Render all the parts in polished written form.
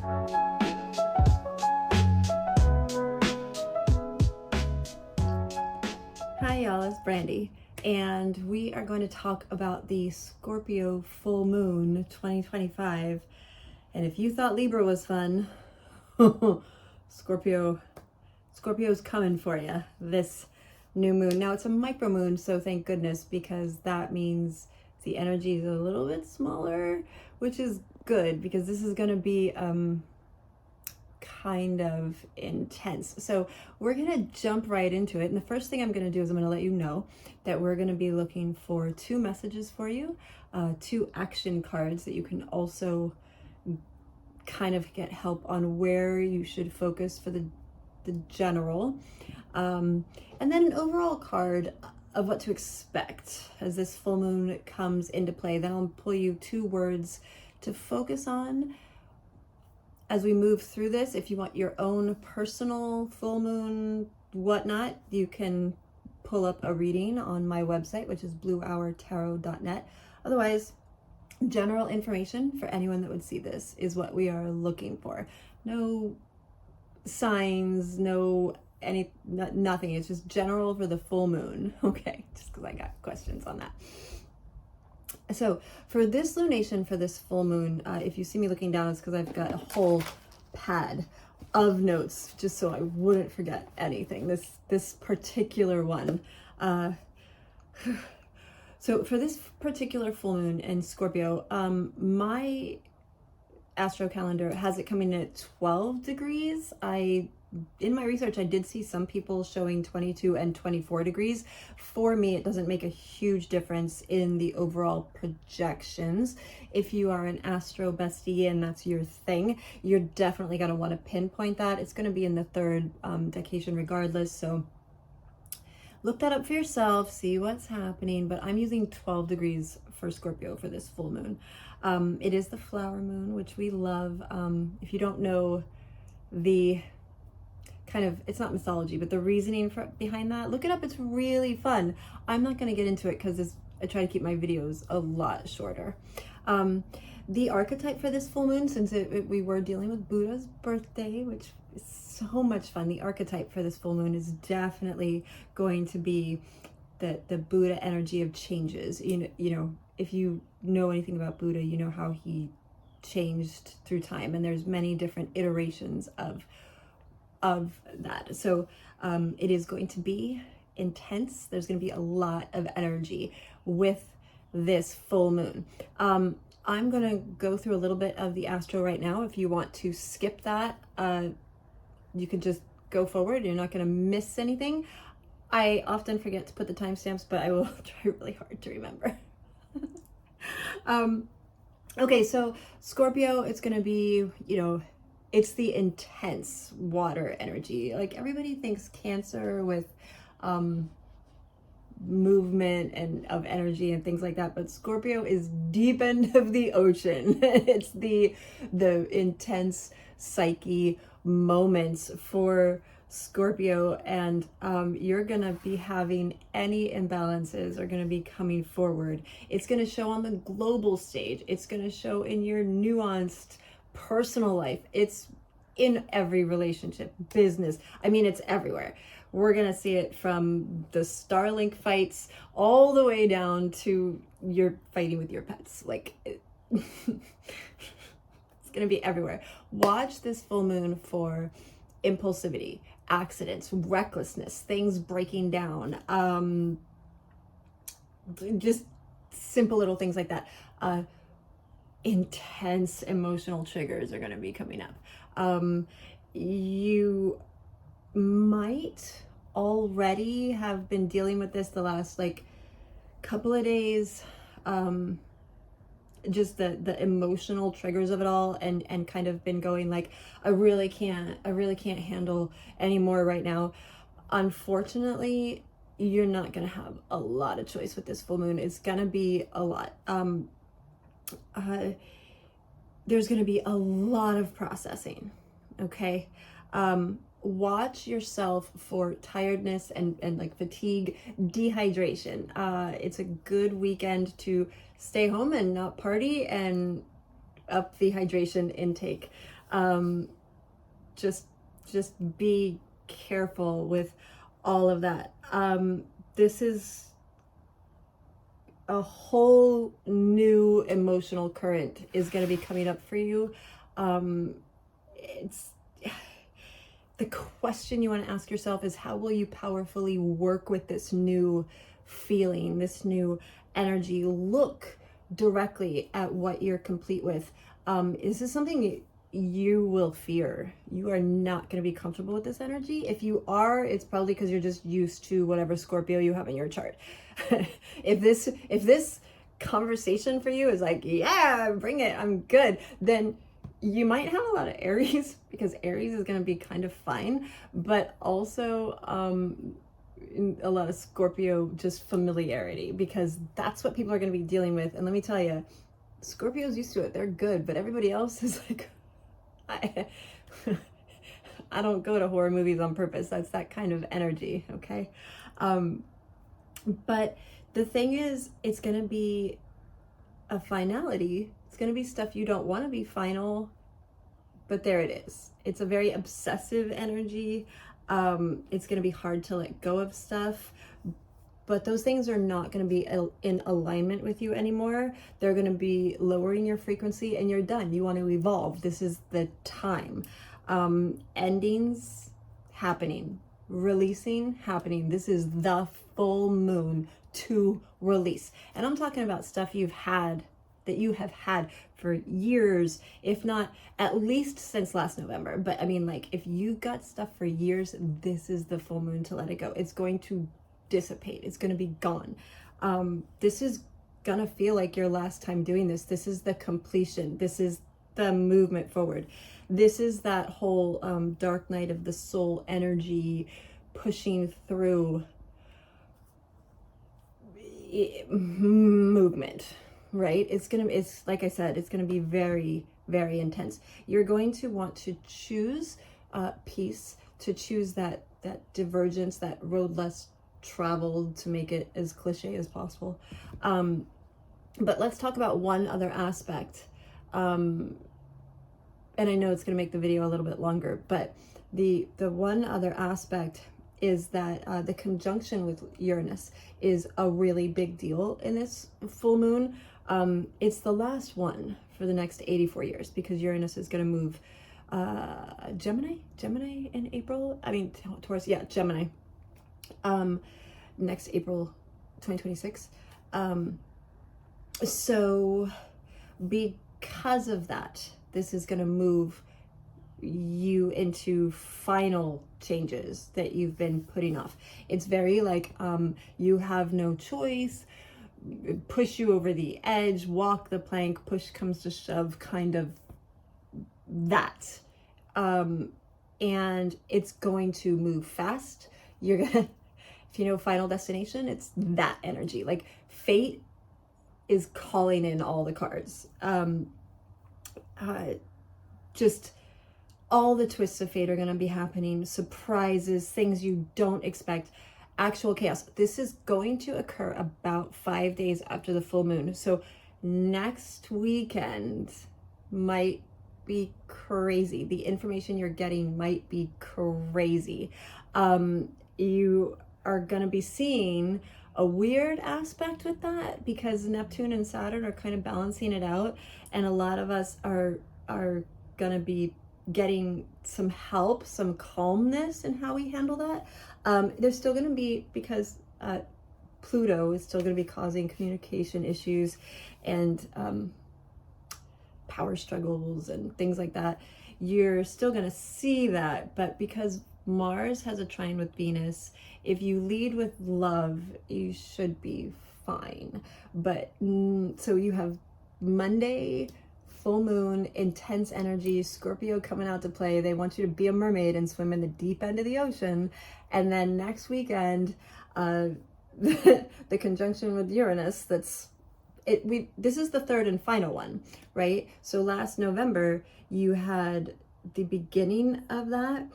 Hi y'all, it's Brandy, and we are going to talk about the Scorpio full moon 2025. And if you thought Libra was fun, Scorpio's coming for you this new moon. Now it's a micro moon, so thank goodness, because that means the energy is a little bit smaller, which is good because this is going to be kind of intense. So we're gonna jump right into it. And the first thing I'm gonna do is I'm gonna let you know that we're gonna be looking for 2 messages for you, 2 action cards that you can also kind of get help on where you should focus for the general. And then an overall card of what to expect as this full moon comes into play. Then I'll pull you 2 words to focus on as we move through this. If you want your own personal full moon whatnot, you can pull up a reading on my website, which is bluehourtarot.net. Otherwise, general information for anyone that would see this is what we are looking for. No signs, nothing. It's just general for the full moon. Okay, just because I got questions on that. So for this lunation, for this full moon, if you see me looking down, it's because I've got a whole pad of notes just so I wouldn't forget anything. This particular one. So for this particular full moon in Scorpio, my astro calendar has it coming at 12 degrees. In my research, I did see some people showing 22 and 24 degrees. For me, it doesn't make a huge difference in the overall projections. If you are an astro bestie and that's your thing, you're definitely going to want to pinpoint that. It's going to be in the 3rd decation regardless. So look that up for yourself, see what's happening. But I'm using 12 degrees for Scorpio for this full moon. It is the flower moon, which we love. If you don't know the kind of, it's not mythology, but the reasoning behind that, look it up. It's really fun. I'm not going to get into it because I try to keep my videos a lot shorter. The archetype for this full moon, since we were dealing with Buddha's birthday, which is so much fun, the archetype for this full moon is definitely going to be the Buddha energy of changes. You know, if you know anything about Buddha, you know how he changed through time, and there's many different iterations of that. So it is going to be intense. There's going to be a lot of energy with this full moon. I'm going to go through a little bit of the astro right now. If you want to skip that, you can just go forward. You're not going to miss anything. I often forget to put the timestamps, but I will try really hard to remember. Okay, so Scorpio, it's going to be, it's the intense water energy. Like everybody thinks Cancer with movement and of energy and things like that, but Scorpio is deep end of the ocean. It's the intense psyche moments for Scorpio, and you're gonna be having any imbalances are gonna be coming forward. It's gonna show on the global stage. It's gonna show in your nuanced personal life. It's in every relationship, business. I mean, it's everywhere. We're going to see it from the Starlink fights all the way down to you're fighting with your pets. Like, it's going to be everywhere. Watch this full moon for impulsivity, accidents, recklessness, things breaking down, just simple little things like that. Intense emotional triggers are going to be coming up. You might already have been dealing with this the last couple of days, just the emotional triggers of it all, and kind of been going like, I really can't handle anymore right now. Unfortunately, you're not going to have a lot of choice with this full moon. It's going to be a lot. There's going to be a lot of processing. Okay. Watch yourself for tiredness and like fatigue, dehydration. It's a good weekend to stay home and not party and up the hydration intake. Just be careful with all of that. This is a whole new emotional current is going to be coming up for you. It's the question you want to ask yourself is, how will you powerfully work with this new feeling, this new energy? Look directly at what you're complete with. Is this something you will fear? You are not going to be comfortable with this energy. If you are, it's probably because you're just used to whatever Scorpio you have in your chart. If this conversation for you is like, yeah, bring it, I'm good, then you might have a lot of Aries, because Aries is going to be kind of fine, but also a lot of Scorpio, just familiarity, because that's what people are going to be dealing with. And let me tell you, Scorpio's used to it. They're good, but everybody else is like, I don't go to horror movies on purpose. That's that kind of energy, okay? But the thing is, it's going to be a finality. It's going to be stuff you don't want to be final, but there it is. It's a very obsessive energy. It's going to be hard to let go of stuff, but those things are not going to be in alignment with you anymore. They're going to be lowering your frequency, and you're done. You want to evolve. This is the time. Endings happening, releasing happening. This is the full moon to release. And I'm talking about stuff that you have had for years, if not at least since last November. But I mean, like, if you got stuff for years, this is the full moon to let it go. It's going to dissipate. It's going to be gone. This is going to feel like your last time doing this. This is the completion. This is the movement forward. This is that whole dark night of the soul energy pushing through movement, right? It's like I said, it's going to be very, very intense. You're going to want to choose peace, to choose that divergence, that road less traveled, to make it as cliche as possible. But let's talk about one other aspect. And I know it's going to make the video a little bit longer, but the one other aspect is that the conjunction with Uranus is a really big deal in this full moon. It's the last one for the next 84 years, because Uranus is going to move Gemini in April. I mean, Taurus, yeah, Gemini. Next April 2026. So because of that, this is going to move you into final changes that you've been putting off. It's very like, you have no choice, push you over the edge, walk the plank, push comes to shove, kind of that. And it's going to move fast. You're gonna, if you know Final Destination, it's that energy. Like, fate is calling in all the cards. Just all the twists of fate are going to be happening. Surprises, things you don't expect, actual chaos. This is going to occur about 5 days after the full moon. So next weekend might be crazy. The information you're getting might be crazy. You are going to be seeing a weird aspect with that, because Neptune and Saturn are kind of balancing it out, and a lot of us are going to be getting some help, some calmness in how we handle that. There's still going to be, because Pluto is still going to be causing communication issues and power struggles and things like that. You're still going to see that, but because Mars has a trine with Venus, if you lead with love, you should be fine. But so you have Monday, full moon, intense energy, Scorpio coming out to play. They want you to be a mermaid and swim in the deep end of the ocean. And then next weekend, the conjunction with Uranus, this is the third and final one, right? So last November, you had the beginning of that,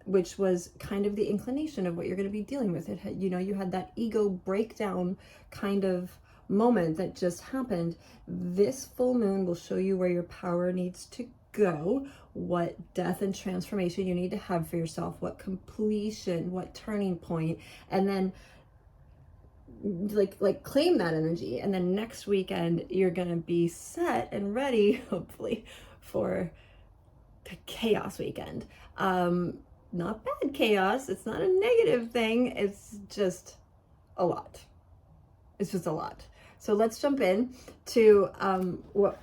which was kind of the inclination of what you're going to be dealing with. It had, you had that ego breakdown kind of moment that just happened. This full moon will show you where your power needs to go, what death and transformation you need to have for yourself, what completion, what turning point, and then like claim that energy. And then next weekend you're gonna be set and ready, hopefully, for the chaos weekend. Not bad chaos, it's not a negative thing, it's just a lot. It's just a lot. So let's jump in to what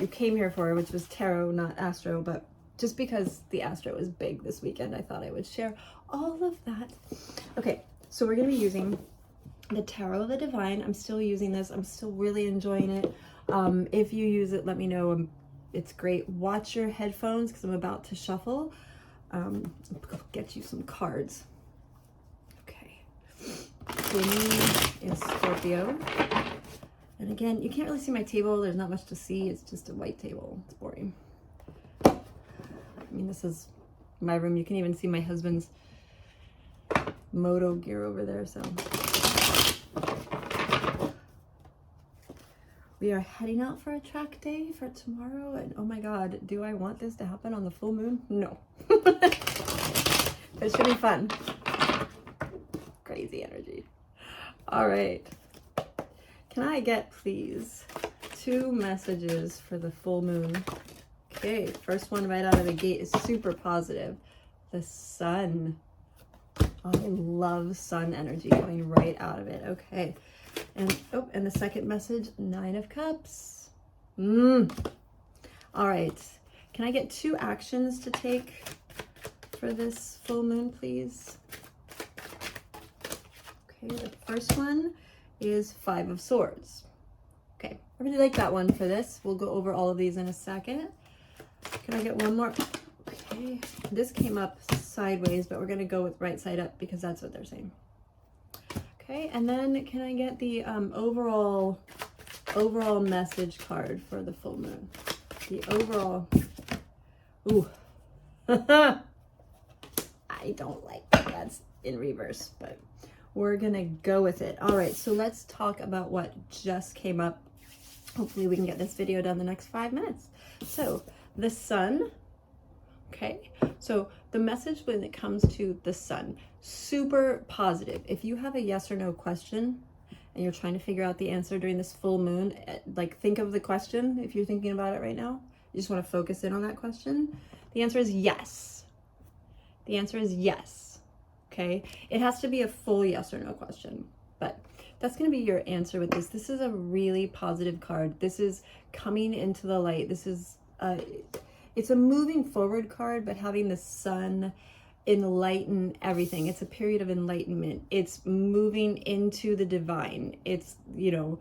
you came here for, which was tarot, not astro, but just because the astro is big this weekend, I thought I would share all of that. Okay, so we're gonna be using the Tarot of the Divine. I'm still using this. I'm still really enjoying it. If you use it, let me know. It's great. Watch your headphones because I'm about to shuffle. Get you some cards. Okay. Queen is Scorpio. And again, you can't really see my table. There's not much to see. It's just a white table. It's boring. I mean, this is my room. You can even see my husband's moto gear over there, so. We are heading out for a track day for tomorrow, and oh my god, do I want this to happen on the full moon? No. It should be fun. Crazy energy. All right. Can I get, please, 2 messages for the full moon? Okay, first one right out of the gate is super positive. The sun. Oh, I love sun energy going right out of it. Okay. And oh, and the second message, 9 of Cups. All right. Can I get 2 actions to take for this full moon, please? Okay, the first one is 5 of Swords. Okay, I really like that one for this. We'll go over all of these in a second. Can I get one more? Okay, this came up sideways, but we're going to go with right side up because that's what they're saying. Okay, and then can I get the overall message card for the full moon? The overall, ooh, I don't like that. That's in reverse, but we're gonna go with it. All right, so let's talk about what just came up. Hopefully we can get this video done the next 5 minutes. So the sun. Okay, so the message when it comes to the sun, super positive. If you have a yes or no question and you're trying to figure out the answer during this full moon, like think of the question. If you're thinking about it right now, you just want to focus in on that question. The answer is yes. The answer is yes. Okay, it has to be a full yes or no question, but that's going to be your answer with this. This is a really positive card. This is coming into the light. This is it's a moving forward card, but having the sun enlighten everything. It's a period of enlightenment. It's moving into the divine. It's, you know,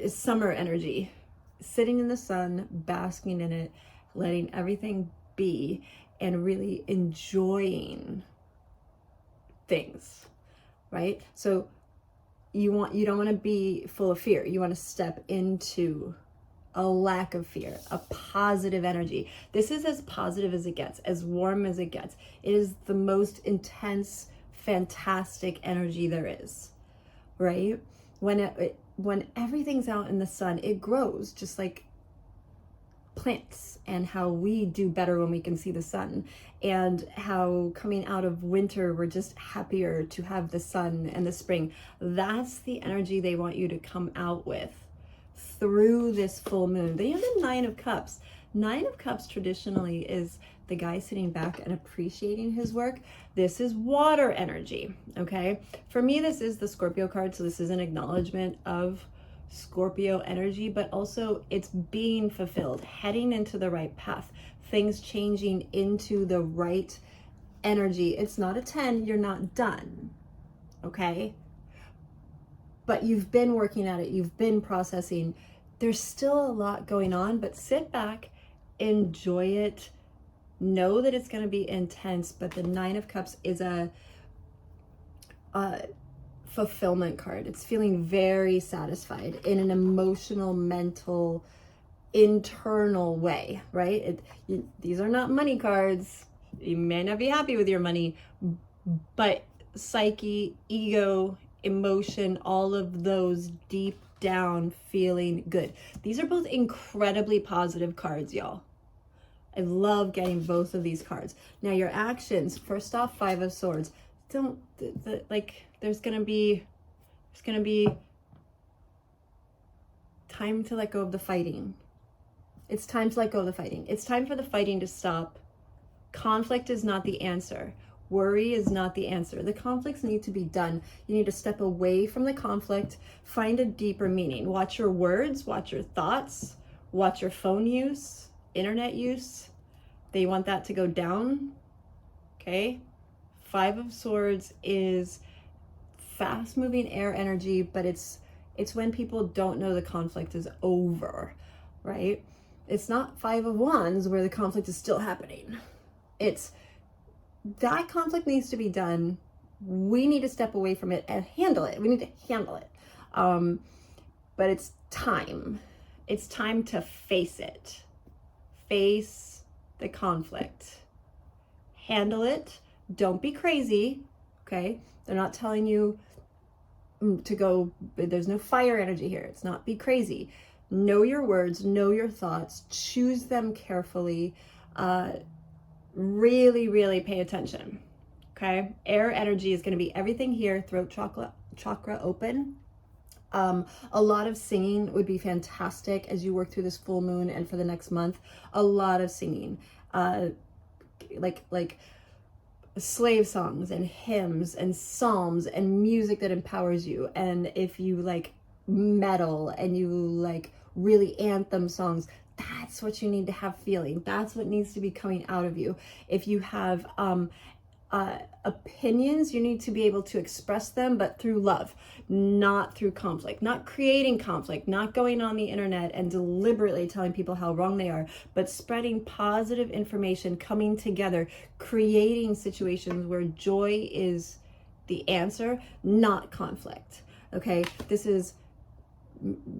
summer energy, sitting in the sun, basking in it, letting everything be, and really enjoying things, right? So you don't want to be full of fear. You want to step into a lack of fear, a positive energy. This is as positive as it gets, as warm as it gets. It is the most intense, fantastic energy there is, right? When everything's out in the sun, it grows just like plants, and how we do better when we can see the sun, and how coming out of winter we're just happier to have the sun and the spring. That's the energy they want you to come out with through this full moon. They have the 9 of Cups. 9 of Cups traditionally is the guy sitting back and appreciating his work. This is water energy, okay? For me, this is the Scorpio card, so this is an acknowledgement of Scorpio energy, but also it's being fulfilled, heading into the right path, things changing into the right energy. It's not a 10, you're not done, okay? But you've been working at it, you've been processing. There's still a lot going on, but sit back, enjoy it, know that it's going to be intense. But the 9 of Cups is a fulfillment card. It's feeling very satisfied in an emotional, mental, internal way, right? These are not money cards. You may not be happy with your money, but psyche, ego, emotion, all of those deep down feeling good. These are both incredibly positive cards, y'all. I love getting both of these cards. Now your actions, first off, Five of Swords. Don't, like, there's gonna be time to let go of the fighting. It's time to let go of the fighting. It's time for the fighting to stop. Conflict is not the answer. Worry is not the answer. The conflicts need to be done. You need to step away from the conflict, find a deeper meaning. Watch your words, watch your thoughts, watch your phone use, internet use. They want that to go down, okay? Five of Swords is fast-moving air energy, but it's when people don't know the conflict is over, right? It's not Five of Wands where the conflict is still happening. It's that conflict needs to be done. We need to step away from it and handle it. We need to handle it. But it's time. It's time to face it. Face the conflict. Handle it. Don't be crazy, okay? They're not telling you to go, there's no fire energy here. It's not be crazy. Know your words, know your thoughts, choose them carefully. Really, really pay attention, okay? Air energy is going to be everything here, throat chakra open. A lot of singing would be fantastic as you work through this full moon and for the next month. A lot of singing, like slave songs and hymns and psalms and music that empowers you. And if you like metal and you like really anthem songs, that's what you need to have feeling. That's what needs to be coming out of you. If you have opinions, you need to be able to express them, but through love, not through conflict, not creating conflict, not going on the internet and deliberately telling people how wrong they are, but spreading positive information, coming together, creating situations where joy is the answer, not conflict. Okay, this is,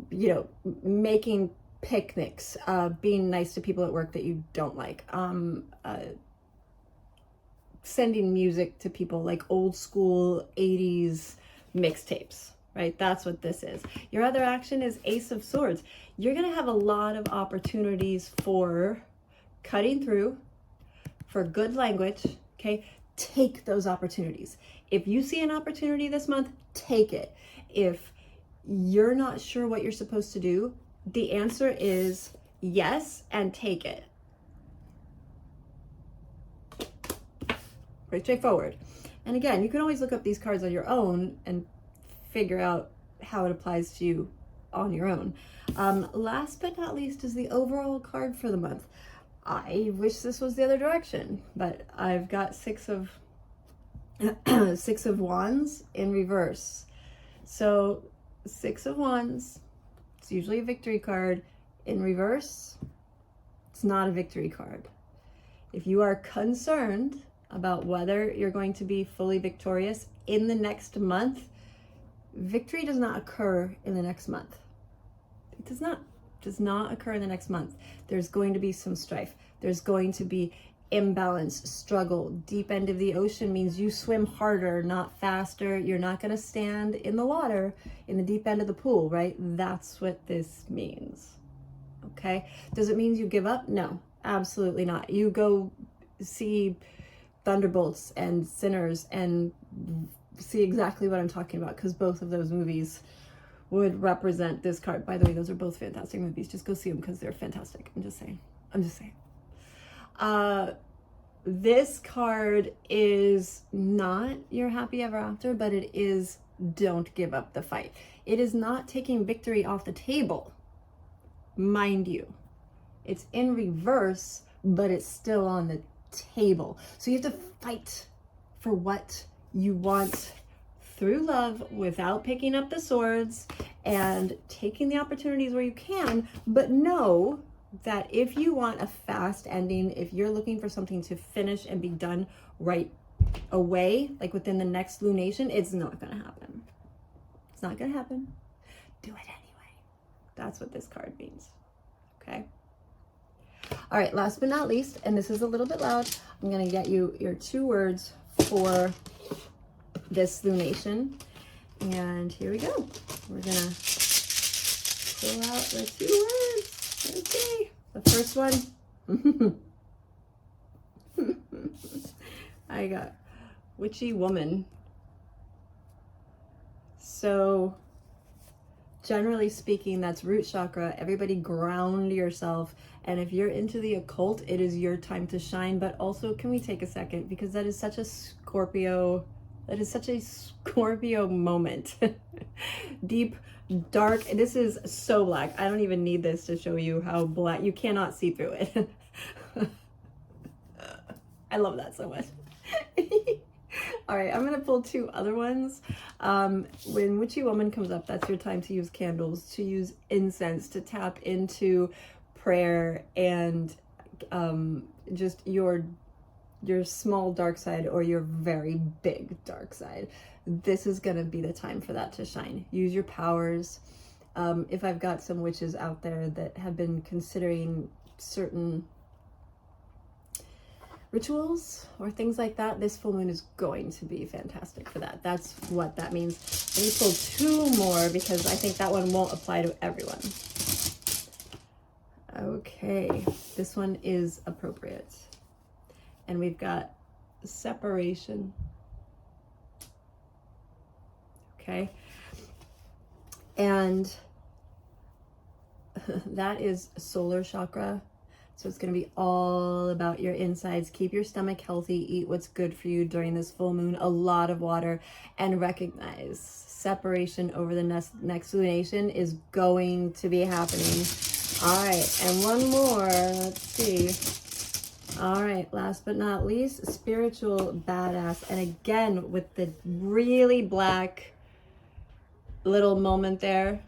you know, making picnics, being nice to people at work that you don't like, sending music to people, like old school 80s mixtapes, right? That's what this is. Your other action is Ace of Swords. You're going to have a lot of opportunities for cutting through, for good language, okay? Take those opportunities. If you see an opportunity this month, take it. If you're not sure what you're supposed to do, the answer is yes, and take it. Pretty straightforward. And again, you can always look up these cards on your own and figure out how it applies to you on your own. Last but not least is the overall card for the month. I wish this was the other direction, but I've got Six of Wands in reverse. So Six of Wands, it's usually a victory card. In reverse, it's not a victory card. If you are concerned about whether you're going to be fully victorious in the next month, victory does not occur in the next month. It does not occur in the next month. There's going to be some strife. There's going to be imbalance, struggle. Deep end of the ocean means you swim harder, not faster. You're not going to stand in the water in the deep end of the pool, right? That's what this means. Okay? Does it mean you give up? No, absolutely not. You go see Thunderbolts and Sinners and see exactly what I'm talking about, because both of those movies would represent this card. By the way, those are both fantastic movies. Just go see them because they're fantastic. I'm just saying. This card is not your happy ever after, but it is don't give up the fight. It is not taking victory off the table, mind you. It's in reverse, but it's still on the table. So you have to fight for what you want through love without picking up the swords and taking the opportunities where you can, but know that if you want a fast ending, if you're looking for something to finish and be done right away, like within the next lunation, it's not going to happen. It's not going to happen. Do it anyway. That's what this card means. Okay. All right, last but not least, and this is a little bit loud, I'm going to get you your 2 words for this lunation. And here we go. We're going to Pull out the 2 words. Okay. The first one. I got witchy woman. So generally speaking, that's root chakra. Everybody ground yourself. And if you're into the occult, it is your time to shine. But also, can we take a second? Because that is such a Scorpio moment. Deep, dark. This is so black. I don't even need this to show you how black. You cannot see through it. I love that so much. All right, I'm gonna pull 2 other ones. When witchy woman comes up, that's your time to use candles, to use incense, to tap into prayer and just your small dark side or your very big dark side. This is gonna be the time for that to shine. Use your powers. If I've got some witches out there that have been considering certain rituals or things like that, this full moon is going to be fantastic for that. That's what that means. Let me pull 2 more because I think that one won't apply to everyone. Okay, this one is appropriate. And we've got separation. Okay. And that is solar chakra. So it's going to be all about your insides. Keep your stomach healthy. Eat what's good for you during this full moon. A lot of water. And recognize separation over the next lunation is going to be happening. All right. And one more. Let's see. All right. Last but not least, spiritual badass. And again, with the really black little moment there.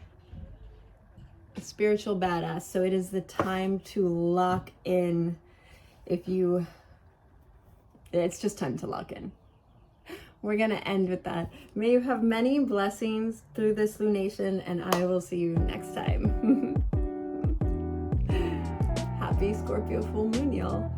Spiritual badass. So it is the time to lock in. It's just time to lock in. We're gonna end with that. May you have many blessings through this lunation, and I will see you next time. Happy Scorpio full moon, y'all.